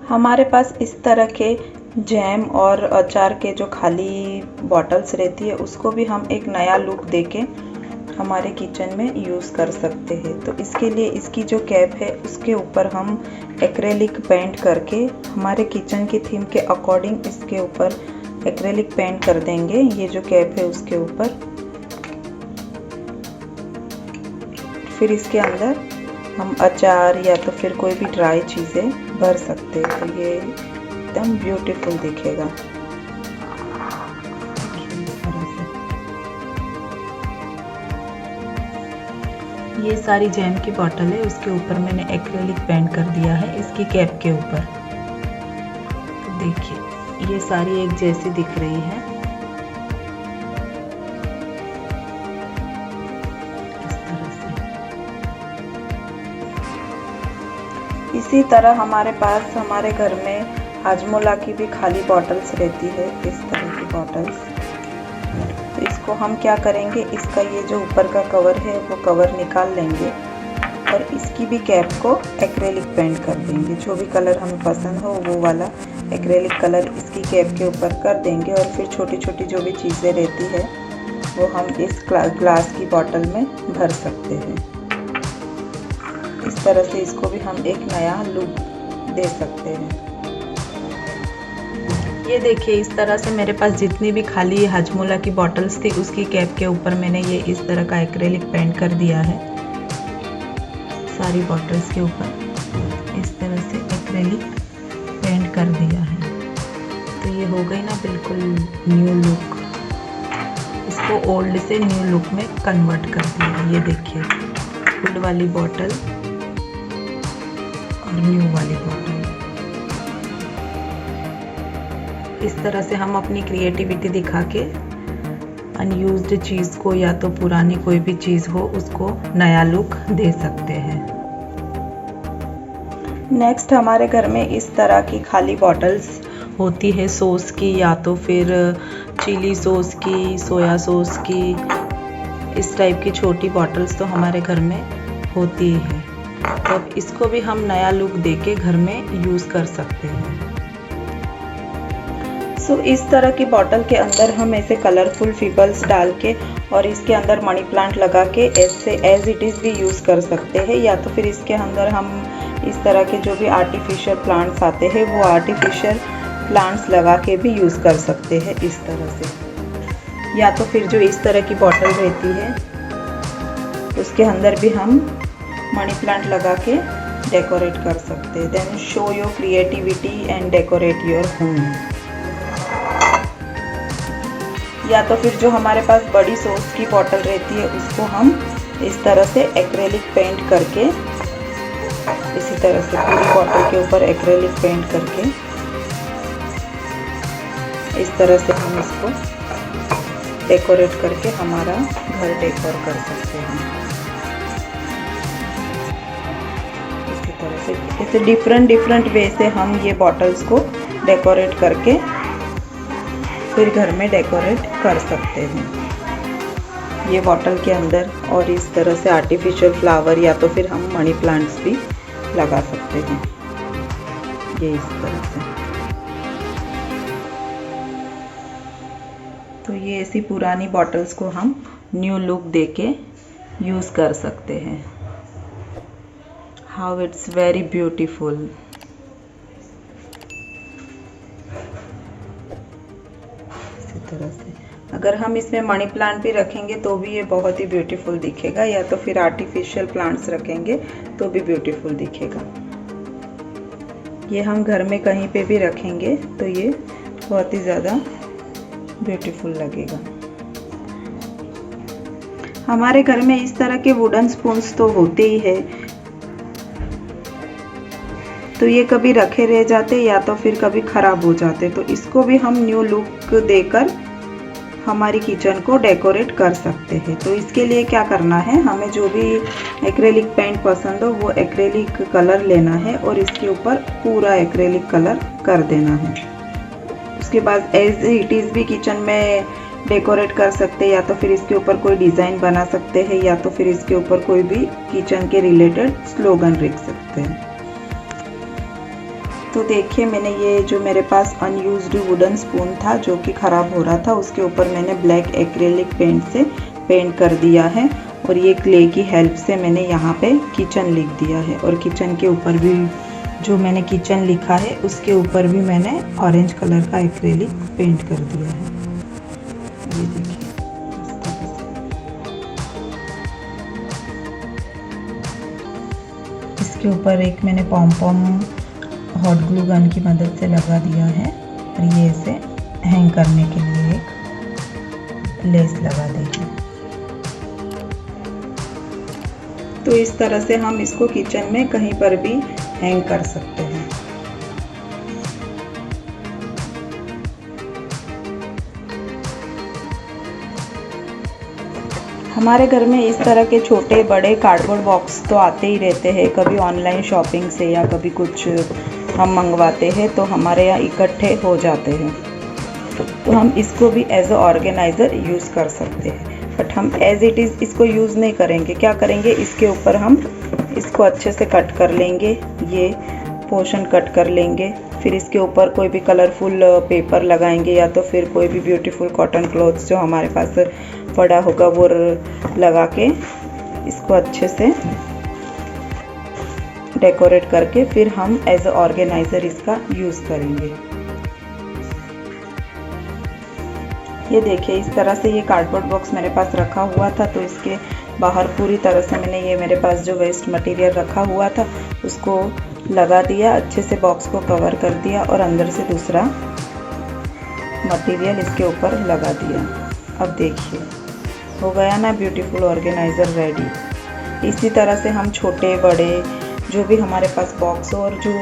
हमारे पास इस तरह के जैम और अचार के जो खाली बॉटल्स रहती है उसको भी हम एक नया लुक देके हमारे किचन में यूज़ कर सकते हैं। तो इसके लिए इसकी जो कैप है उसके ऊपर हम एक्रेलिक पेंट करके हमारे किचन की थीम के अकॉर्डिंग इसके ऊपर एक्रेलिक पेंट कर देंगे, ये जो कैप है उसके ऊपर। फिर इसके अंदर हम अचार या तो फिर कोई भी ड्राई चीज़ें भर सकते हैं, तो ये एकदम ब्यूटीफुल दिखेगा। ये सारी जैम की बॉटल है, उसके ऊपर मैंने एक्रेलिक पेंट कर दिया है इसकी कैप के ऊपर। तो देखिए ये सारी एक जैसी दिख रही है। इसी तरह हमारे पास हमारे घर में हाजमोला की भी खाली बॉटल्स रहती है, इस तरह की बॉटल्स। तो इसको हम क्या करेंगे, इसका ये जो ऊपर का कवर है वो कवर निकाल लेंगे और इसकी भी कैप को एक्रेलिक पेंट कर देंगे। जो भी कलर हमें पसंद हो वो वाला एक्रेलिक कलर इसकी कैप के ऊपर कर देंगे और फिर छोटी छोटी जो भी चीज़ें रहती है वो हम इस ग्लास की बॉटल में भर सकते हैं। इस तरह से इसको भी हम एक नया लुक दे सकते हैं। ये देखिए इस तरह से मेरे पास जितनी भी खाली हाजमोला की बॉटल्स थी उसकी कैप के ऊपर मैंने ये इस तरह का एक्रेलिक पेंट कर दिया है। सारी बॉटल्स के ऊपर इस तरह से एक्रेलिक पेंट कर दिया है। तो ये हो गई ना बिल्कुल न्यू लुक। इसको ओल्ड से न्यू लुक में कन्वर्ट कर दिया। ये देखिए ओल्ड वाली बॉटल और न्यू वाली बॉटल। इस तरह से हम अपनी क्रिएटिविटी दिखा के अनयूज्ड चीज़ को या तो पुरानी कोई भी चीज़ हो उसको नया लुक दे सकते हैं। नेक्स्ट हमारे घर में इस तरह की खाली बॉटल्स होती है सॉस की या तो फिर चिली सॉस की, सोया सॉस की। इस टाइप की छोटी बॉटल्स तो हमारे घर में होती है। तो अब इसको भी हम नया लुक देके घर में यूज़ कर सकते हैं। सो इस तरह की बॉटल के अंदर हम ऐसे कलरफुल फीबल्स डाल के और इसके अंदर मनी प्लांट लगा के ऐसे एज इट इज़ भी यूज़ कर सकते हैं, या तो फिर इसके अंदर हम इस तरह के जो भी आर्टिफिशियल प्लांट्स आते हैं वो आर्टिफिशियल प्लांट्स लगा के भी यूज़ कर सकते हैं इस तरह से। या तो फिर जो इस तरह की बॉटल रहती है उसके अंदर भी हम मनी प्लांट लगा के डेकोरेट कर सकते हैं। Then show your creativity and decorate your home. या तो फिर जो हमारे पास बड़ी सॉस की बॉटल रहती है उसको हम इस तरह से एक्रेलिक पेंट करके, इसी तरह से पूरी बॉटल के ऊपर एक्रेलिक पेंट करके इस तरह से हम इसको डेकोरेट करके हमारा घर डेकोर कर सकते हैं। इसी तरह से ऐसे डिफरेंट वे से हम ये बॉटल्स को डेकोरेट करके फिर घर में डेकोरेट कर सकते हैं ये बॉटल के अंदर। और इस तरह से आर्टिफिशियल फ्लावर या तो फिर हम मनी प्लांट्स भी लगा सकते हैं ये इस तरह से। तो ये ऐसी पुरानी बॉटल्स को हम न्यू लुक देके यूज़ कर सकते हैं। How it's very beautiful. तरह से अगर हम इसमें मनी प्लांट भी रखेंगे तो भी ये बहुत ही ब्यूटीफुल दिखेगा, या तो फिर आर्टिफिशियल प्लांट्स रखेंगे तो भी ब्यूटीफुल दिखेगा। ये हम घर में कहीं पे भी रखेंगे तो ये बहुत ही ज़्यादा ब्यूटीफुल लगेगा। हमारे घर में इस तरह के वुडन स्पून्स तो होते ही है, तो ये कभी रखे रह जाते या तो फिर कभी ख़राब हो जाते, तो इसको भी हम न्यू लुक देकर हमारी किचन को डेकोरेट कर सकते हैं। तो इसके लिए क्या करना है, हमें जो भी एक्रेलिक पेंट पसंद हो वो एक्रेलिक कलर लेना है और इसके ऊपर पूरा एक्रेलिक कलर कर देना है। उसके बाद एज इट इज़ भी किचन में डेकोरेट कर सकते हैं, या तो फिर इसके ऊपर कोई डिज़ाइन बना सकते हैं, या तो फिर इसके ऊपर कोई भी किचन के रिलेटेड स्लोगन लिख सकते हैं। तो देखिए मैंने ये जो मेरे पास अनयूज्ड वुडन स्पून था जो कि ख़राब हो रहा था, उसके ऊपर मैंने ब्लैक एक्रेलिक पेंट से पेंट कर दिया है और ये क्ले की हेल्प से मैंने यहाँ पे किचन लिख दिया है। और किचन के ऊपर भी जो मैंने किचन लिखा है उसके ऊपर भी मैंने ऑरेंज कलर का एक्रेलिक पेंट कर दिया है। ये देखिए इसके ऊपर एक मैंने पॉम पॉम हॉट ग्लू गन की मदद से लगा दिया है और ये इसे हैंग करने के लिए एक लेस लगा देंगे। तो इस तरह से हम इसको किचन में कहीं पर भी हैंग कर सकते हैं। हमारे घर में इस तरह के छोटे बड़े कार्डबोर्ड बॉक्स तो आते ही रहते हैं, कभी ऑनलाइन शॉपिंग से या कभी कुछ हम मंगवाते हैं तो हमारे यहाँ इकट्ठे हो जाते हैं। तो हम इसको भी एज अ ऑर्गेनाइज़र यूज़ कर सकते हैं, बट हम एज इट इज़ इसको यूज़ नहीं करेंगे। क्या करेंगे, इसके ऊपर हम इसको अच्छे से कट कर लेंगे, ये पोर्शन कट कर लेंगे, फिर इसके ऊपर कोई भी कलरफुल पेपर लगाएंगे या तो फिर कोई भी ब्यूटीफुल कॉटन क्लॉथ्स जो हमारे पास पड़ा होगा वो लगा के इसको अच्छे से डेकोरेट करके फिर हम एज अ ऑर्गेनाइज़र इसका यूज़ करेंगे। ये देखिए इस तरह से ये कार्डबोर्ड बॉक्स मेरे पास रखा हुआ था, तो इसके बाहर पूरी तरह से मैंने ये मेरे पास जो वेस्ट मटेरियल रखा हुआ था उसको लगा दिया, अच्छे से बॉक्स को कवर कर दिया और अंदर से दूसरा मटेरियल इसके ऊपर लगा दिया। अब देखिए हो गया ना ब्यूटीफुल ऑर्गेनाइज़र रेडी। इसी तरह से हम छोटे बड़े जो भी हमारे पास बॉक्स हो और जो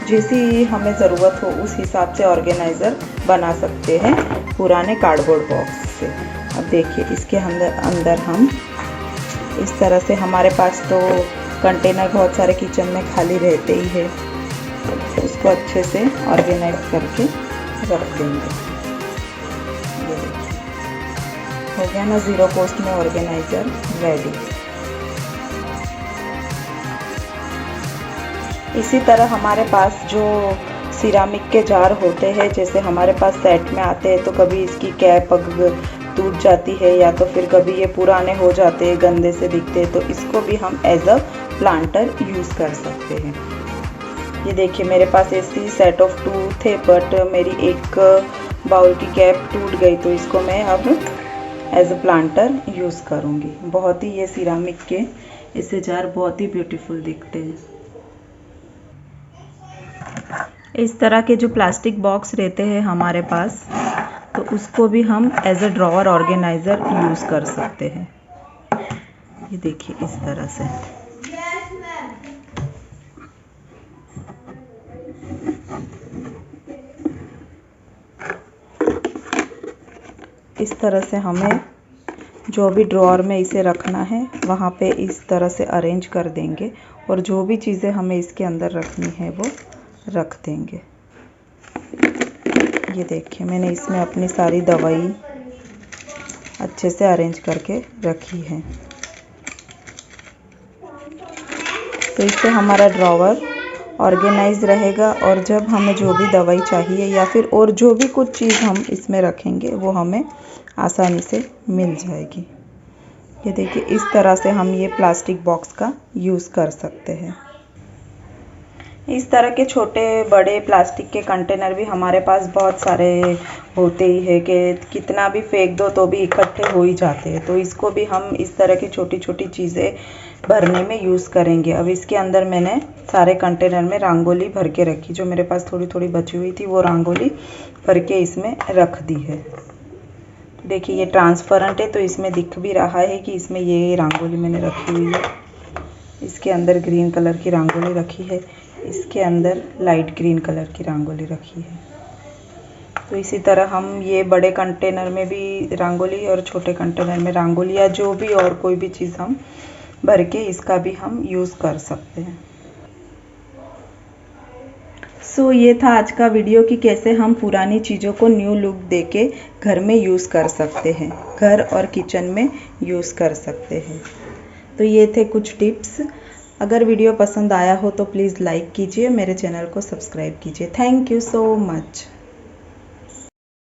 जैसी हमें ज़रूरत हो उस हिसाब से ऑर्गेनाइज़र बना सकते हैं पुराने कार्डबोर्ड बॉक्स से। अब देखिए इसके अंदर हम इस तरह से, हमारे पास तो कंटेनर बहुत सारे किचन में खाली रहते ही है, उसको अच्छे से ऑर्गेनाइज करके रख देंगे। ये देखिए हो गया ना ज़ीरो कॉस्ट में ऑर्गेनाइज़र रेडी। इसी तरह हमारे पास जो सिरामिक के जार होते हैं, जैसे हमारे पास सेट में आते हैं, तो कभी इसकी कैप टूट जाती है या तो फिर कभी ये पुराने हो जाते हैं, गंदे से दिखते हैं, तो इसको भी हम एज अ प्लांटर यूज़ कर सकते हैं। ये देखिए मेरे पास ऐसी सेट ऑफ 2 थे, बट मेरी एक बाउल की कैप टूट गई, तो इसको मैं अब एज अ प्लांटर यूज़ करूँगी। बहुत ही ये सिरामिक के ऐसे जार बहुत ही ब्यूटीफुल दिखते हैं। इस तरह के जो प्लास्टिक बॉक्स रहते हैं हमारे पास, तो उसको भी हम as a drawer organizer use कर सकते हैं। ये देखिए इस तरह से। इस तरह से हमें जो भी ड्रॉअर में इसे रखना है वहाँ पे इस तरह से अरेंज कर देंगे और जो भी चीज़ें हमें इसके अंदर रखनी है वो रख देंगे। ये देखिए मैंने इसमें अपनी सारी दवाई अच्छे से अरेंज करके रखी है, तो इससे हमारा ड्रॉवर ऑर्गेनाइज रहेगा और जब हमें जो भी दवाई चाहिए या फिर और जो भी कुछ चीज़ हम इसमें रखेंगे वो हमें आसानी से मिल जाएगी। ये देखिए इस तरह से हम ये प्लास्टिक बॉक्स का यूज़ कर सकते हैं। इस तरह के छोटे बड़े प्लास्टिक के कंटेनर भी हमारे पास बहुत सारे होते ही है कि कितना भी फेंक दो तो भी इकट्ठे हो ही जाते हैं, तो इसको भी हम इस तरह की छोटी छोटी चीज़ें भरने में यूज़ करेंगे। अब इसके अंदर मैंने सारे कंटेनर में रंगोली भर के रखी, जो मेरे पास थोड़ी थोड़ी बची हुई थी वो रंगोली भर के इसमें रख दी है। देखिए ये ट्रांसपेरेंट है तो इसमें दिख भी रहा है कि इसमें ये रंगोली मैंने रखी हुई है। इसके अंदर ग्रीन कलर की रंगोली रखी है, इसके अंदर लाइट ग्रीन कलर की रंगोली रखी है। तो इसी तरह हम ये बड़े कंटेनर में भी रंगोली और छोटे कंटेनर में रंगोली या जो भी और कोई भी चीज़ हम भर के इसका भी हम यूज़ कर सकते हैं। सो ये था आज का वीडियो कि कैसे हम पुरानी चीज़ों को न्यू लुक देके घर में यूज़ कर सकते हैं, घर और किचन में यूज़ कर सकते हैं। तो ये थे कुछ टिप्स। अगर वीडियो पसंद आया हो तो प्लीज़ लाइक कीजिए, मेरे चैनल को सब्सक्राइब कीजिए। Thank you so much.